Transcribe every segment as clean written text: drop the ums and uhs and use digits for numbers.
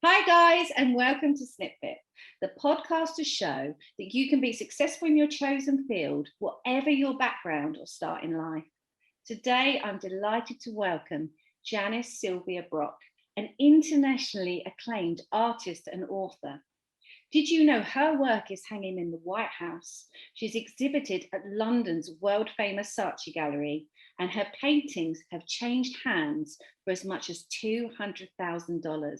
Hi guys, and welcome to SnipBit, the podcast to show that you can be successful in your chosen field, whatever your background or start in life. Today, I'm delighted to welcome Janice Sylvia Brock, an internationally acclaimed artist and author. Did you know her work is hanging in the White House? She's exhibited at London's world-famous Saatchi Gallery, and her paintings have changed hands for as much as $200,000.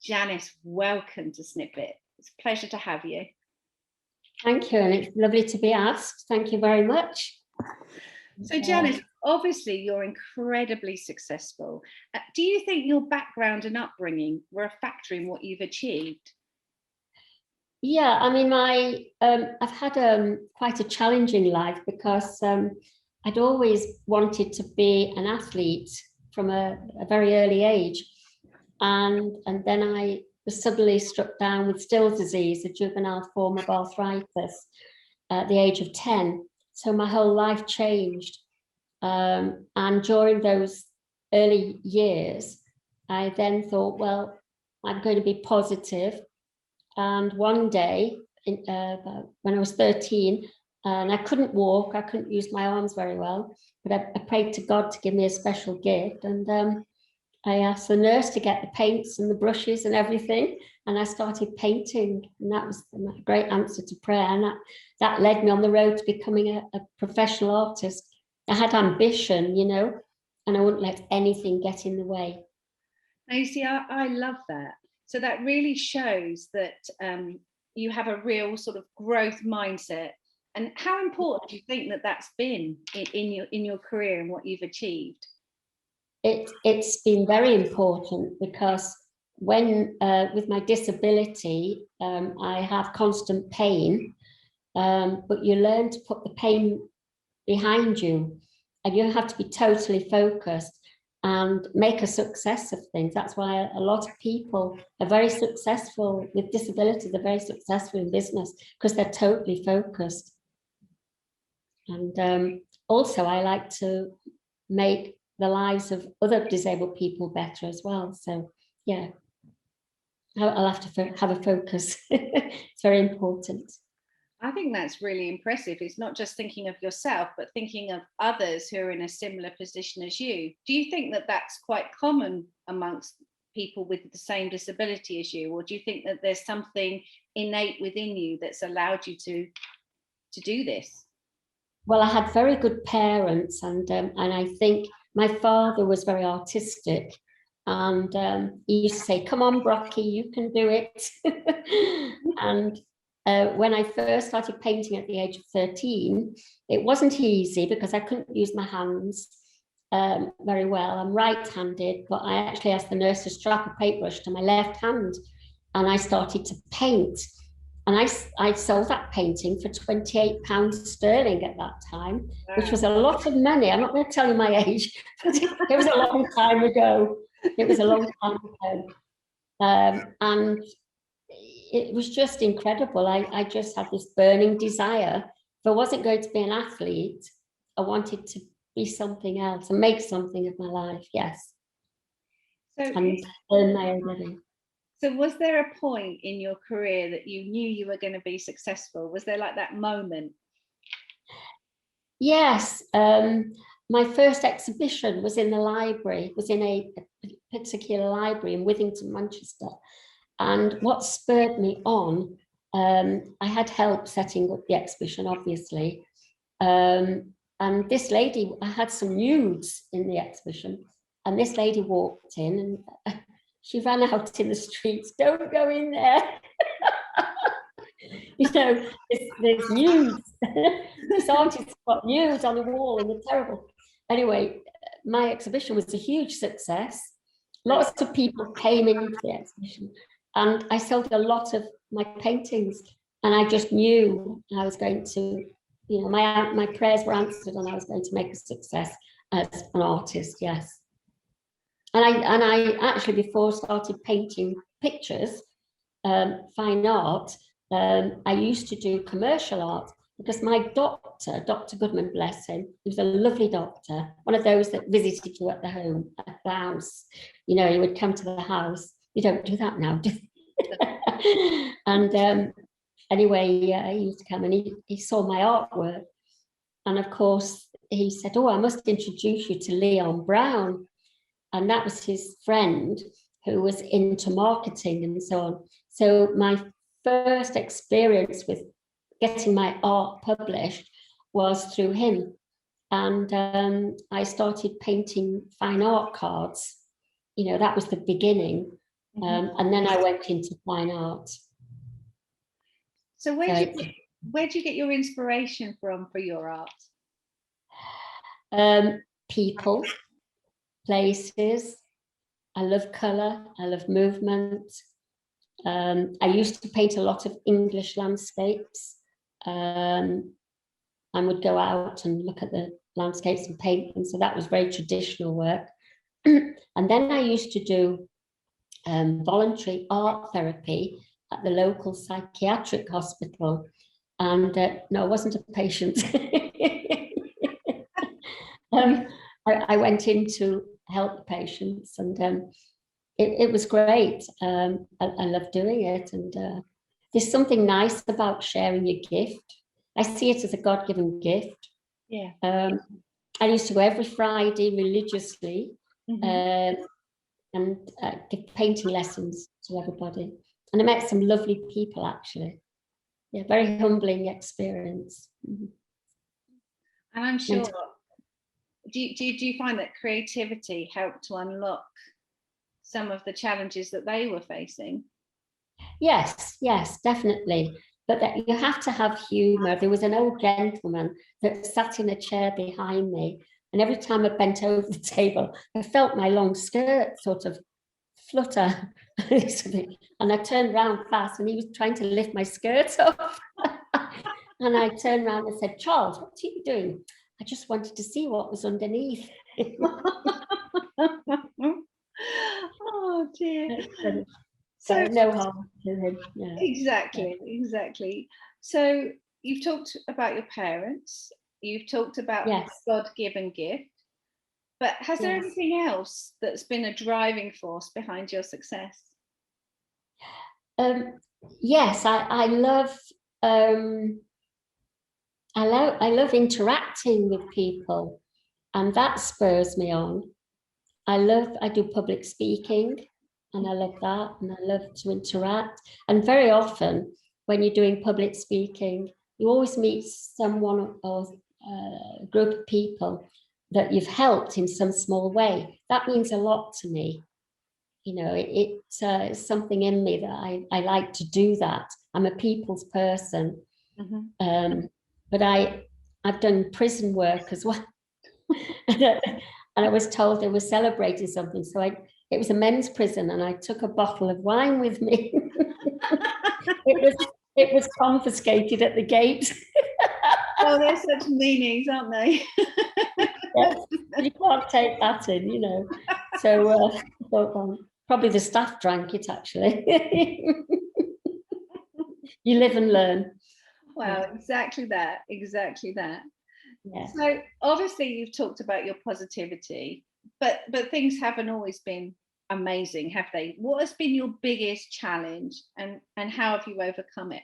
Janice, welcome to SnipBit. It's a pleasure to have you. Thank you, and it's lovely to be asked. Thank you very much. So Janice, obviously you're incredibly successful. Do you think your background and upbringing were a factor in what you've achieved? Yeah, I mean, I've had quite a challenging life because I'd always wanted to be an athlete from a very early age. And then I was suddenly struck down with Still's disease, a juvenile form of arthritis, at the age of 10. So my whole life changed. And during those early years, I then thought, well, I'm going to be positive. And one day, when I was 13, and I couldn't walk, I couldn't use my arms very well, but I prayed to God to give me a special gift. And I asked the nurse to get the paints and the brushes and everything, and I started painting, and that was a great answer to prayer, and that led me on the road to becoming a professional artist. I had ambition, you know, and I wouldn't let anything get in the way. Now, you see, I love that. So that really shows that you have a real sort of growth mindset. And how important do you think that that's been in your career and what you've achieved? It's been very important because when with my disability, I have constant pain, but you learn to put the pain behind you, and you have to be totally focused and make a success of things. That's why a lot of people are very successful with disability. They're very successful in business because they're totally focused. And also I like to make the lives of other disabled people better as well. So yeah, I'll have to have a focus. It's very important. I think that's really impressive. It's not just thinking of yourself, but thinking of others who are in a similar position as you. Do you think that that's quite common amongst people with the same disability as you? Or do you think that there's something innate within you that's allowed you to do this? Well, I had very good parents, and I think my father was very artistic, and he used to say, "Come on, Brocky, you can do it." And when I first started painting at the age of 13, it wasn't easy because I couldn't use my hands very well. I'm right-handed, but I actually asked the nurse to strap a paintbrush to my left hand, and I started to paint. And I sold that painting for £28 sterling at that time, which was a lot of money. I'm not going to tell you my age, but it was a long time ago. It was a long time ago. And it was just incredible. I just had this burning desire. If I wasn't going to be an athlete, I wanted to be something else and make something of my life, yes. And earn my own living. So was there a point in your career that you knew you were going to be successful? Was there like that moment? Yes. My first exhibition was in the library. It was in a particular library in Withington, Manchester. And what spurred me on, I had help setting up the exhibition, obviously. And this lady, I had some nudes in the exhibition. And this lady walked in and she ran out in the streets. "Don't go in there." You know, there's nudes. This artist's got nudes on the wall and they're terrible. Anyway, my exhibition was a huge success. Lots of people came into the exhibition and I sold a lot of my paintings, and I just knew I was going to, you know, my prayers were answered and I was going to make a success as an artist, yes. And I actually, before I started painting pictures, fine art, I used to do commercial art because my doctor, Dr. Goodman, bless him, he was a lovely doctor, one of those that visited you at the home, at the house. You know, he would come to the house You don't do that now, do you? And anyway, he used to come and he saw my artwork. And of course, he said, oh, I must introduce you to Leon Brown. And that was his friend who was into marketing and so on. So my first experience with getting my art published was through him. And I started painting fine art cards. You know, that was the beginning. And then I went into fine art. So where do you get your inspiration from for your art? People, places. I love colour. I love movement. I used to paint a lot of English landscapes. I would go out and look at the landscapes and paint them. So that was very traditional work. And then I used to do voluntary art therapy at the local psychiatric hospital. And no, I wasn't a patient. I went in to help the patients, and it was great. I love doing it. And there's something nice about sharing your gift. I see it as a God-given gift. Yeah. I used to go every Friday religiously and give painting lessons to everybody. And I met some lovely people, actually. Yeah, very humbling experience. And I'm sure, do you find that creativity helped to unlock some of the challenges that they were facing? Yes, definitely. But that you have to have humour. There was an old gentleman that sat in a chair behind me, and every time I bent over the table, I felt my long skirt sort of flutter. And I turned round fast, and he was trying to lift my skirt off. And I turned around and said, Charles, what are you doing? I just wanted to see what was underneath. Oh dear. So no harm to him. Yeah. Exactly. So you've talked about your parents, you've talked about God-given gift, but has there anything else that's been a driving force behind your success? Yes, I love I love interacting with people, and that spurs me on. I do public speaking, and I love that, and I love to interact. And very often when you're doing public speaking, you always meet someone or a group of people that you've helped in some small way. That means a lot to me. You know, it's something in me that I like to do that. I'm a people's person. But I've done prison work as well. And I was told they were celebrating something. So it was a men's prison, and I took a bottle of wine with me. It was confiscated at the gate. Oh, they're such meanings, aren't they? Yes, you can't take that in, you know. So probably the staff drank it, actually. You live and learn. Wow, exactly that. Yeah. So obviously you've talked about your positivity, but things haven't always been amazing, have they? What has been your biggest challenge, and how have you overcome it?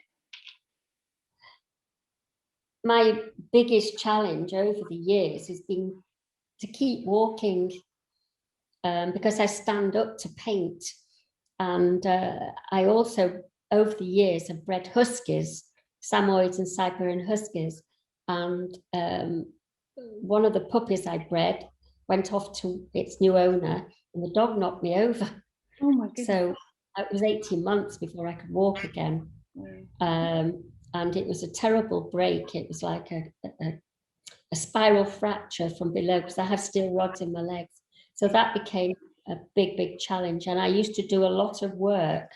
My biggest challenge over the years has been to keep walking, because I stand up to paint, and I also over the years have bred huskies, Samoyeds and Siberian huskies, and one of the puppies I bred went off to its new owner, and the dog knocked me over. Oh my goodness. So it was 18 months before I could walk again. And it was a terrible break. It was like a spiral fracture from below, because I have steel rods in my legs. So that became a big challenge. And I used to do a lot of work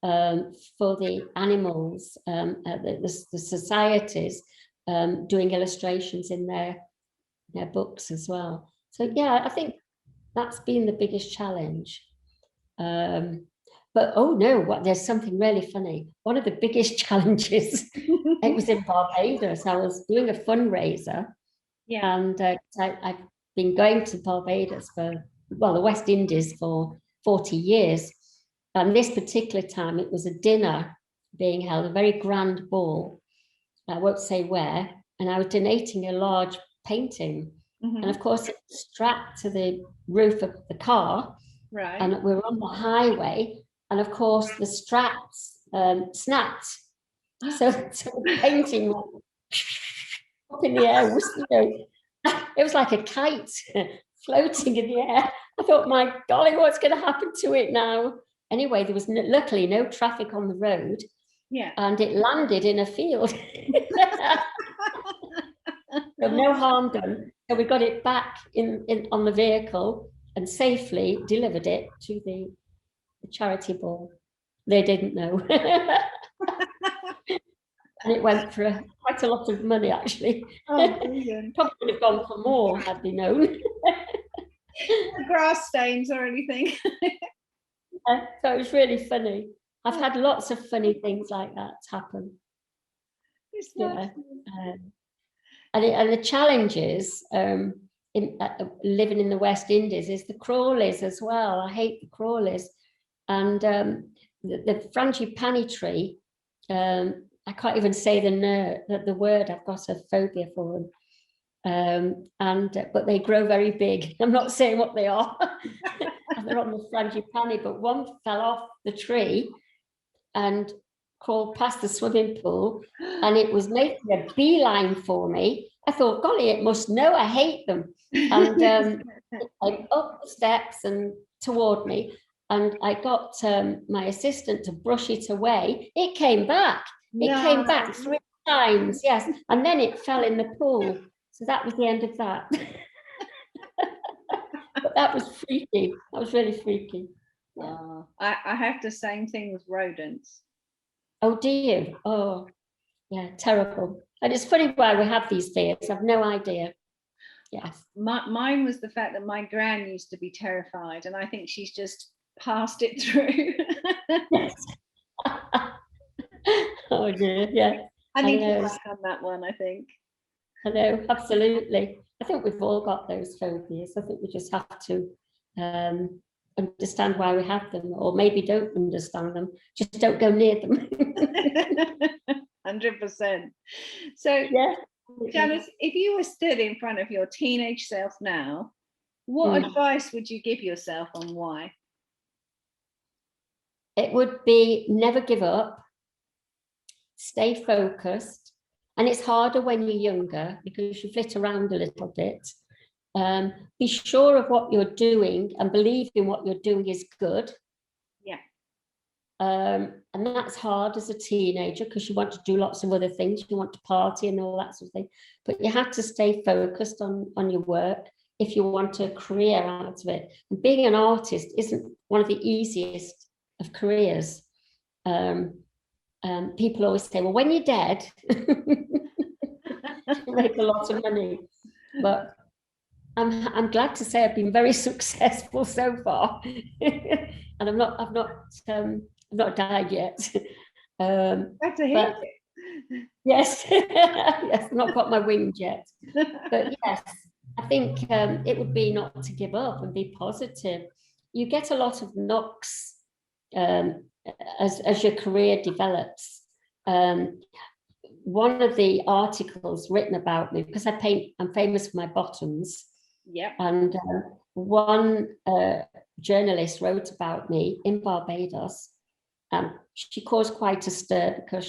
for the animals, the societies, doing illustrations in their books as well. So yeah, I think that's been the biggest challenge. But oh no, there's something really funny. One of the biggest challenges, it was in Barbados. I was doing a fundraiser, and I've been going to Barbados the West Indies for 40 years. And this particular time, it was a dinner being held, a very grand ball. I won't say where. And I was donating a large painting. And of course, it was strapped to the roof of the car. Right. And we were on the highway. And of course, the straps snapped. So the painting went up in the air. It was like a kite floating in the air. I thought, my golly, what's going to happen to it now? Anyway, there was luckily no traffic on the road. Yeah. And it landed in a field. So no harm done. So we got it back in on the vehicle and safely delivered it to the charity ball. They didn't know. And it went for quite a lot of money, actually. Oh, brilliant. Probably would have gone for more had they known. Grass stains or anything. So it was really funny. I've had lots of funny things like that happen. It's Yeah. And the challenges in living in the West Indies is the crawlies as well. I hate the crawlies. And the frangipani tree, I can't even say the word. I've got a phobia for them. But they grow very big. I'm not saying what they are. They're on the frangipani, but one fell off the tree and crawled past the swimming pool, and it was making a beeline for me. I thought, golly, it must know I hate them. And it came up the steps and toward me, and I got my assistant to brush it away. It came back. It came back 3 times, yes, and then it fell in the pool. So that was the end of that. But that was freaky. That was really freaky. Yeah. I have the same thing with rodents. Oh, do you? Oh, yeah, terrible. And it's funny why we have these fears. I've no idea. Yes. Mine was the fact that my gran used to be terrified, and I think she's just passed it through. Yes. Oh, dear, yeah. I need to work on that one, I think. I know, absolutely. I think we've all got those phobias. I think we just have to understand why we have them, or maybe don't understand them, just don't go near them. 100%. So, yeah, Janice, if you were stood in front of your teenage self now, what advice would you give yourself and why? It would be never give up, stay focused. And it's harder when you're younger because you flit around a little bit. Be sure of what you're doing and believe in what you're doing is good. Yeah. And that's hard as a teenager because you want to do lots of other things. You want to party and all that sort of thing. But you have to stay focused on your work if you want a career out of it. And being an artist isn't one of the easiest of careers. People always say, well, when you're dead, you make a lot of money. But I'm glad to say I've been very successful so far, and I've not died yet. Glad to hear. Yes, yes, I've not got my wings yet. But yes, I think it would be not to give up and be positive. You get a lot of knocks as your career develops. One of the articles written about me, because I'm famous for my bottoms. Yeah. And one journalist wrote about me in Barbados, and she caused quite a stir because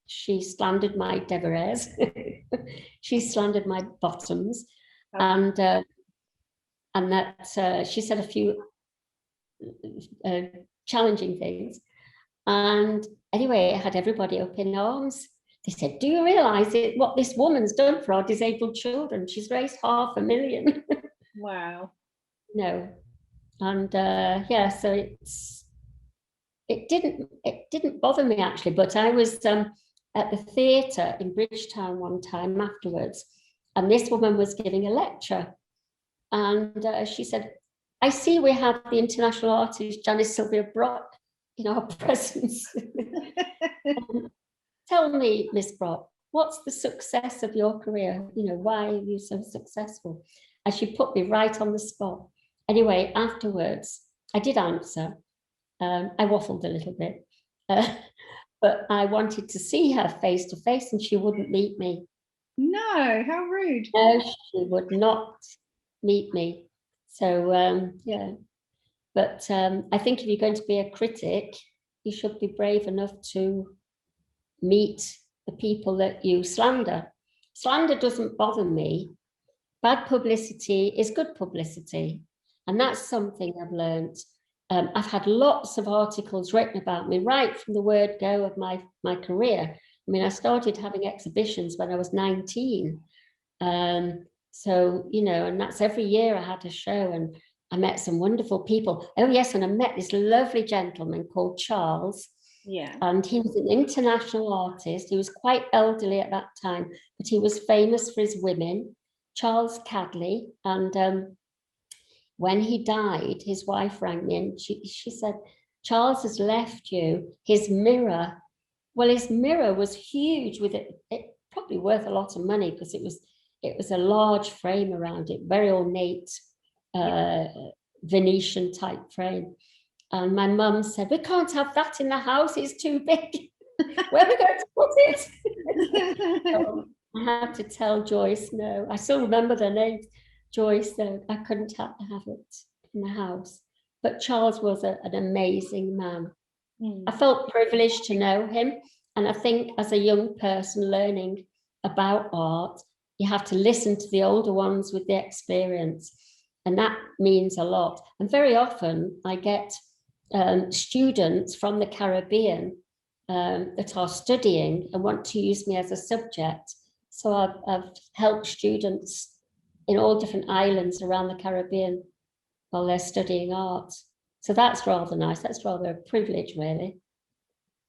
she slandered my deberes. She slandered my bottoms, and that she said a few challenging things. And anyway, it had everybody up in arms. They said, do you realise what this woman's done for our disabled children? She's raised $500,000. Wow. No. And yeah, so it didn't bother me actually, but I was at the theatre in Bridgetown one time afterwards, and this woman was giving a lecture, and she said, I see we have the international artist Janie Sylvia Brock in our presence. Tell me, Miss Brock, what's the success of your career? Why are you so successful? And she put me right on the spot. Anyway, afterwards, I did answer. I waffled a little bit, but I wanted to see her face to face, and she wouldn't meet me. No, how rude. No, she would not meet me. So yeah, but I think if you're going to be a critic, you should be brave enough to meet the people that you slander. Slander doesn't bother me. Bad publicity is good publicity. And that's something I've learned. I've had lots of articles written about me right from the word go of my career. I mean, I started having exhibitions when I was 19. So, you know, and that's every year I had a show, and I met some wonderful people. Oh, yes, and I met this lovely gentleman called Charles. Yeah. And he was an international artist. He was quite elderly at that time, but he was famous for his women, Charles Cadley. And when he died, his wife rang me and she said, Charles has left you his mirror. Well, his mirror was huge, with it probably worth a lot of money, because it was a large frame around it, very ornate Venetian type frame. And my mum said, we can't have that in the house, it's too big. Where are we going to put it? So I had to tell Joyce no. I still remember their names. Joyce said I couldn't have it in the house. But Charles was an amazing man. I felt privileged to know him. And I think as a young person learning about art, you have to listen to the older ones with the experience. And that means a lot. And very often I get students from the Caribbean that are studying and want to use me as a subject. So I've helped students in all different islands around the Caribbean while they're studying art. So that's rather nice. That's rather a privilege, really.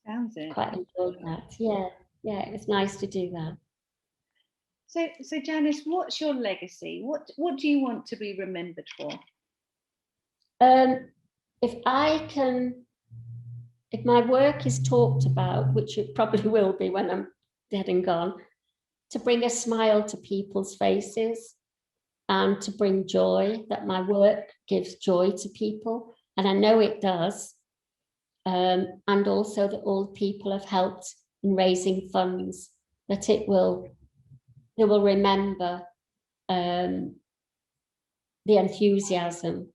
Sounds it. Quite enjoyed that. Yeah, it was nice to do that. So Janice, what's your legacy? What do you want to be remembered for? If my work is talked about, which it probably will be when I'm dead and gone, to bring a smile to people's faces and to bring joy, that my work gives joy to people, and I know it does, and also that all the people have helped in raising funds, that they will remember the enthusiasm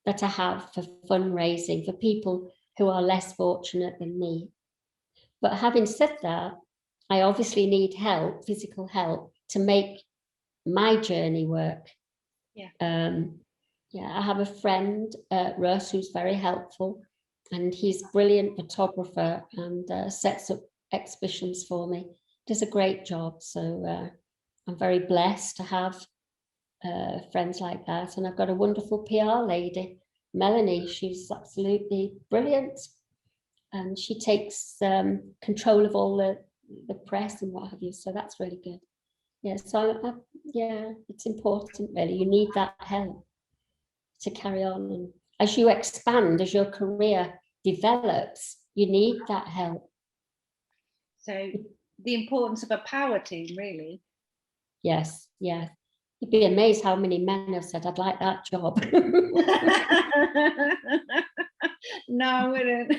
that I have for fundraising for people who are less fortunate than me. But having said that, I obviously need help, physical help, to make my journey work. I have a friend, Russ, who's very helpful, and he's a brilliant photographer and sets up exhibitions for me. Does a great job. So I'm very blessed to have friends like that. And I've got a wonderful PR lady, Melanie. She's absolutely brilliant. And she takes control of all the press and what have you. So that's really good. Yeah, so it's important, really. You need that help to carry on. And as you expand, as your career develops, you need that help. So the importance of a power team, really. Yes, yeah. You'd be amazed how many men have said, I'd like that job. No, I wouldn't.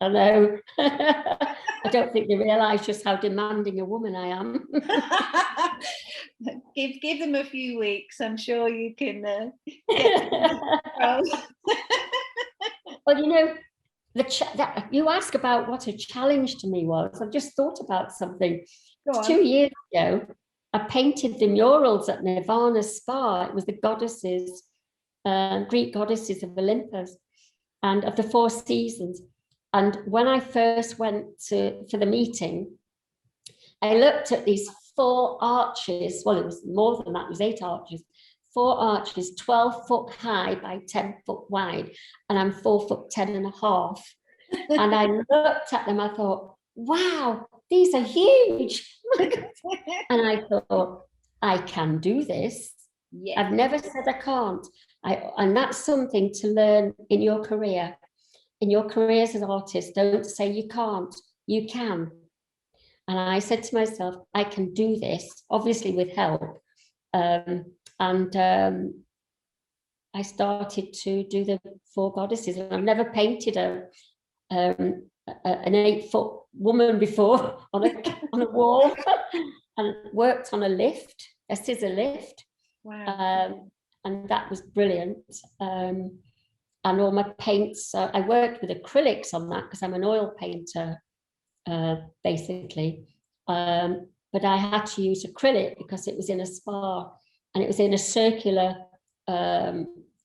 I know. I don't think they realise just how demanding a woman I am. Give them a few weeks. I'm sure you can get Well, you know, you ask about what a challenge to me was. I've just thought about something. 2 years ago, I painted the murals at Nirvana's spa. It was the goddesses, Greek goddesses of Olympus and of the four seasons. And when I first went for the meeting, I looked at these 4 arches. Well, it was more than that. It was 8 arches. 4 arches, 12 foot high by 10 foot wide. And I'm 4 foot 10 and a half. And I looked at them, I thought, wow, these are huge. And I thought, I can do this. Yeah. I've never said I can't. And that's something to learn in your career. In your career as an artist, don't say you can't, you can. And I said to myself, I can do this, obviously with help. And I started to do the 4 goddesses, and I've never painted an 8-foot woman before on a wall, and worked on a scissor lift. Wow. And that was brilliant. And all my paints, I worked with acrylics on that because I'm an oil painter, basically. But I had to use acrylic because it was in a spa, and it was in a circular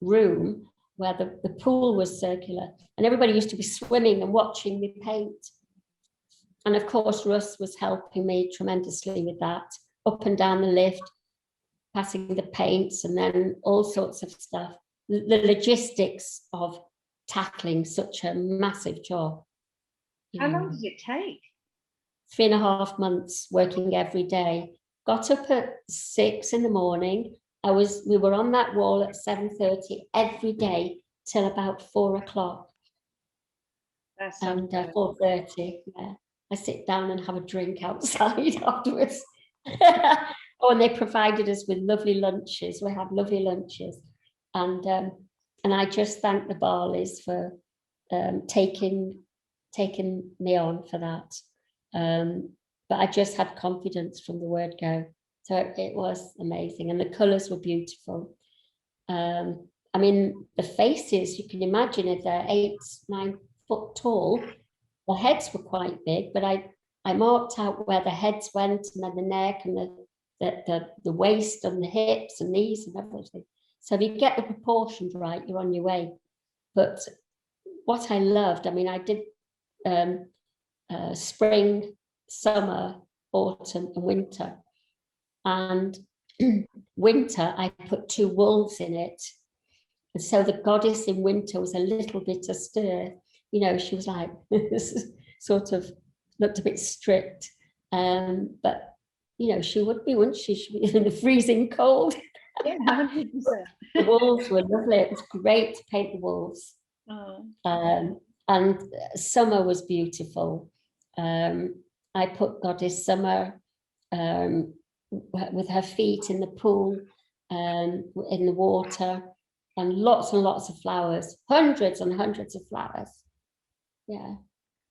room where the pool was circular, and everybody used to be swimming and watching me paint. And of course, Russ was helping me tremendously with that, up and down the lift, passing the paints, and then all sorts of stuff. The logistics of tackling such a massive job. How long did it take? 3.5 months working every day. Got up at 6 in the morning. We were on that wall at 7:30 every day till about 4 o'clock. That's and 4:30. Yeah, I sit down and have a drink outside afterwards. Oh, and they provided us with lovely lunches. We had lovely lunches, and I just thank the Barleys for taking me on for that. But I just had confidence from the word go. So it was amazing, and the colours were beautiful. I mean, the faces, you can imagine if they're 8-9 foot tall, the heads were quite big, but I marked out where the heads went, and then the neck, and the waist, and the hips, and knees, and everything. So if you get the proportions right, you're on your way. But what I loved, I mean, I did spring, summer, autumn, and winter. And winter, I put 2 wolves in it. And so the goddess in winter was a little bit austere. You know, she was like, sort of looked a bit strict. But, you know, she would be, wouldn't she? She'd be in the freezing cold. Yeah, 100%. The wolves were lovely. It was great to paint the wolves. Oh. And summer was beautiful. I put Goddess Summer with her feet in the pool, in the water, and lots of flowers, hundreds and hundreds of flowers. Yeah.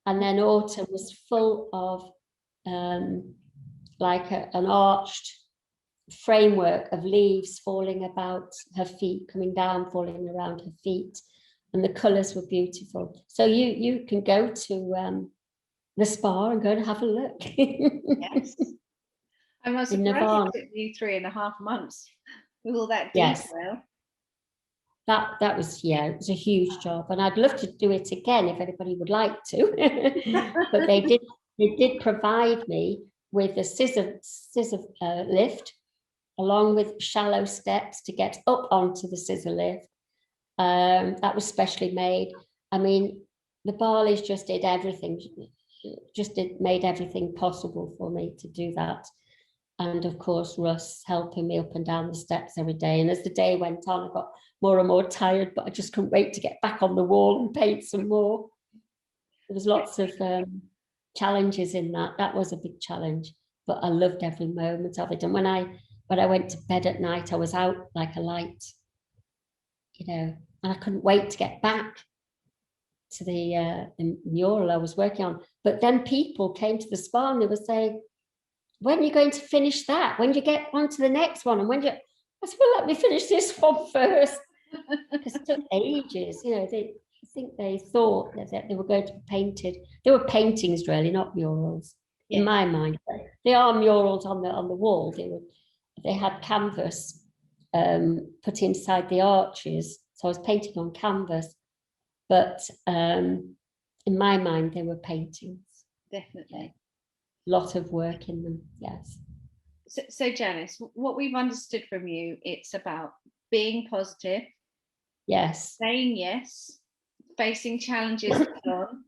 And then autumn was full of like an arched framework of leaves falling about her feet, coming down, falling around her feet, and the colours were beautiful. So you can go to the spa and go and have a look. Yes. I was surprised it took you 3.5 months with all that detail. Yes. That was, yeah, it was a huge job, and I'd love to do it again if anybody would like to. But they did provide me with a scissor lift, along with shallow steps to get up onto the scissor lift. That was specially made. I mean, the Barleys just did everything, made everything possible for me to do that. And of course, Russ helping me up and down the steps every day. And as the day went on, I got more and more tired, but I just couldn't wait to get back on the wall and paint some more. There was lots of challenges in that. That was a big challenge, but I loved every moment of it. And when I went to bed at night, I was out like a light, you know, and I couldn't wait to get back to the mural I was working on. But then people came to the spa and they were saying, when are you going to finish that? When do you get on to the next one? And I said, well, let me finish this one first. Because it took ages, you know. I think they thought that they were going to be painted. They were paintings, really, not murals, in my mind. They are murals on the wall. They had canvas put inside the arches, so I was painting on canvas. But in my mind, they were paintings. Definitely. Lot of work in them, yes. So Janice, what we've understood from you, it's about being positive, yes, saying yes, facing challenges head on,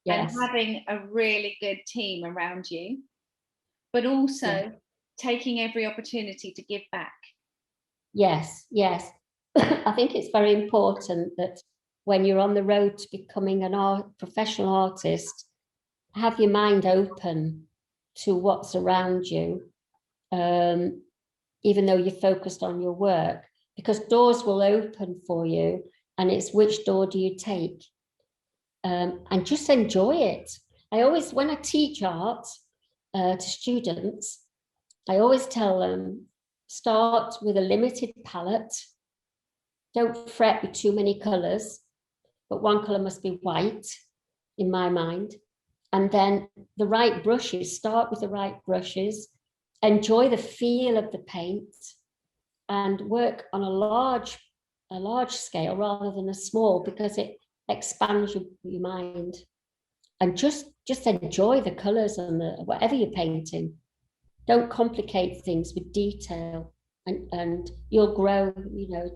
yes, and having a really good team around you, but also taking every opportunity to give back. Yes. I think it's very important that when you're on the road to becoming an professional artist, have your mind open to what's around you, even though you're focused on your work, because doors will open for you, and it's which door do you take, and just enjoy it. I always, when I teach art to students, I always tell them, start with a limited palette. Don't fret with too many colours, but one colour must be white in my mind. And then the right brushes, start with the right brushes, enjoy the feel of the paint, and work on a large scale rather than a small, because it expands your mind. And just enjoy the colours and whatever you're painting. Don't complicate things with detail, and you'll grow, you know,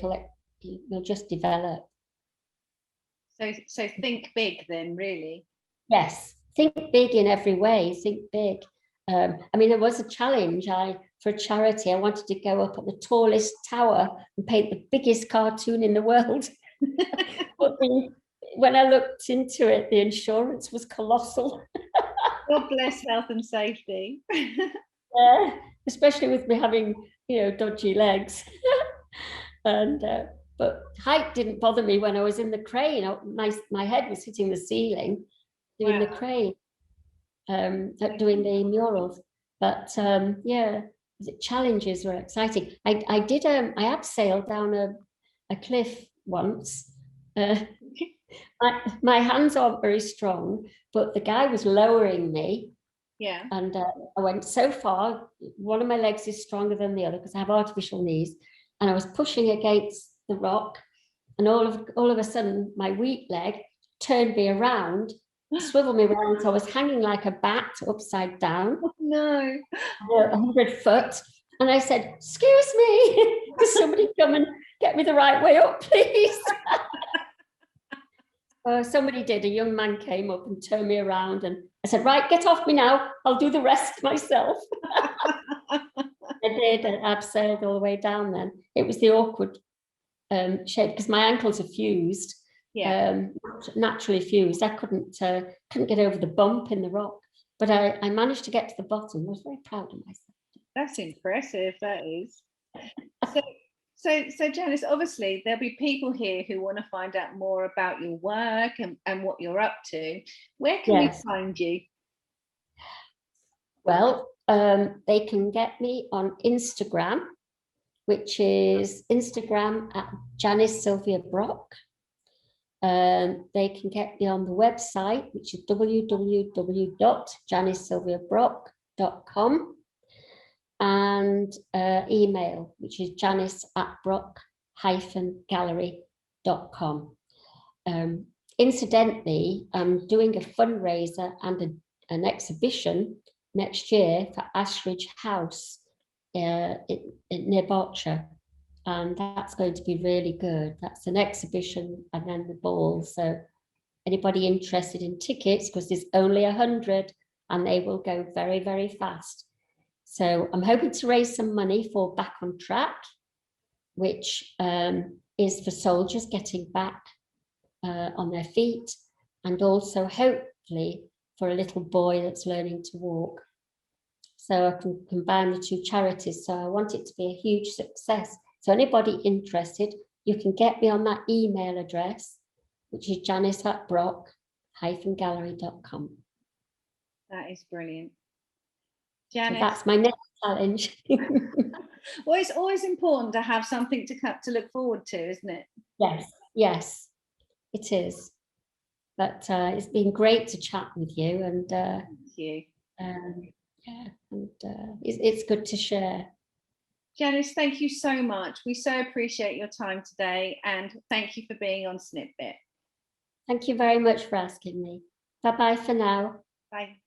you'll just develop. So think big then, really. Yes, think big in every way. Think big. I mean, there was a challenge. For a charity, I wanted to go up at the tallest tower and paint the biggest cartoon in the world. But when I looked into it, the insurance was colossal. God bless health and safety. Yeah, especially with me having, you know, dodgy legs. And but height didn't bother me when I was in the crane. My head was hitting the ceiling doing the crane, doing the murals. But yeah, the challenges were exciting. I abseiled down a cliff once. My hands aren't very strong, but the guy was lowering me. Yeah. And I went so far. One of my legs is stronger than the other because I have artificial knees, and I was pushing against the rock, and all of a sudden my weak leg turned me around, swiveled me around, so I was hanging like a bat upside down. Oh, no. 100 foot. And I said, "Excuse me, could somebody come and get me the right way up, please?" Somebody did. A young man came up and turned me around, and I said, "Right, get off me now. I'll do the rest myself." I did. I abseiled all the way down then. It was the awkward shape because my ankles are fused, naturally fused. I couldn't get over the bump in the rock, but I managed to get to the bottom. I was very proud of myself. That's impressive, that is. So Janice, obviously there'll be people here who want to find out more about your work and what you're up to. Where can we find you? Well, they can get me on Instagram, which is Instagram at Janie Sylvia Brock. They can get me on the website, which is www.janiesylviabrock.com, and email, which is janice@brock-gallery.com. Incidentally, I'm doing a fundraiser and an exhibition next year for Ashridge House near Berkshire, and that's going to be really good. That's an exhibition and then the ball. So anybody interested in tickets, because there's only 100 and they will go very, very fast. So I'm hoping to raise some money for Back on Track, which is for soldiers getting back on their feet, and also hopefully for a little boy that's learning to walk. So I can combine the two charities. So I want it to be a huge success. So anybody interested, you can get me on that email address, which is janice@brock-gallery.com. That is brilliant. Janice. So that's my next challenge. Well, it's always important to have something to look forward to, isn't it? Yes, it is. But it's been great to chat with you, and thank you. It's good to share. Janice, thank you so much. We so appreciate your time today, and thank you for being on SnipBit. Thank you very much for asking me. Bye-bye for now. Bye.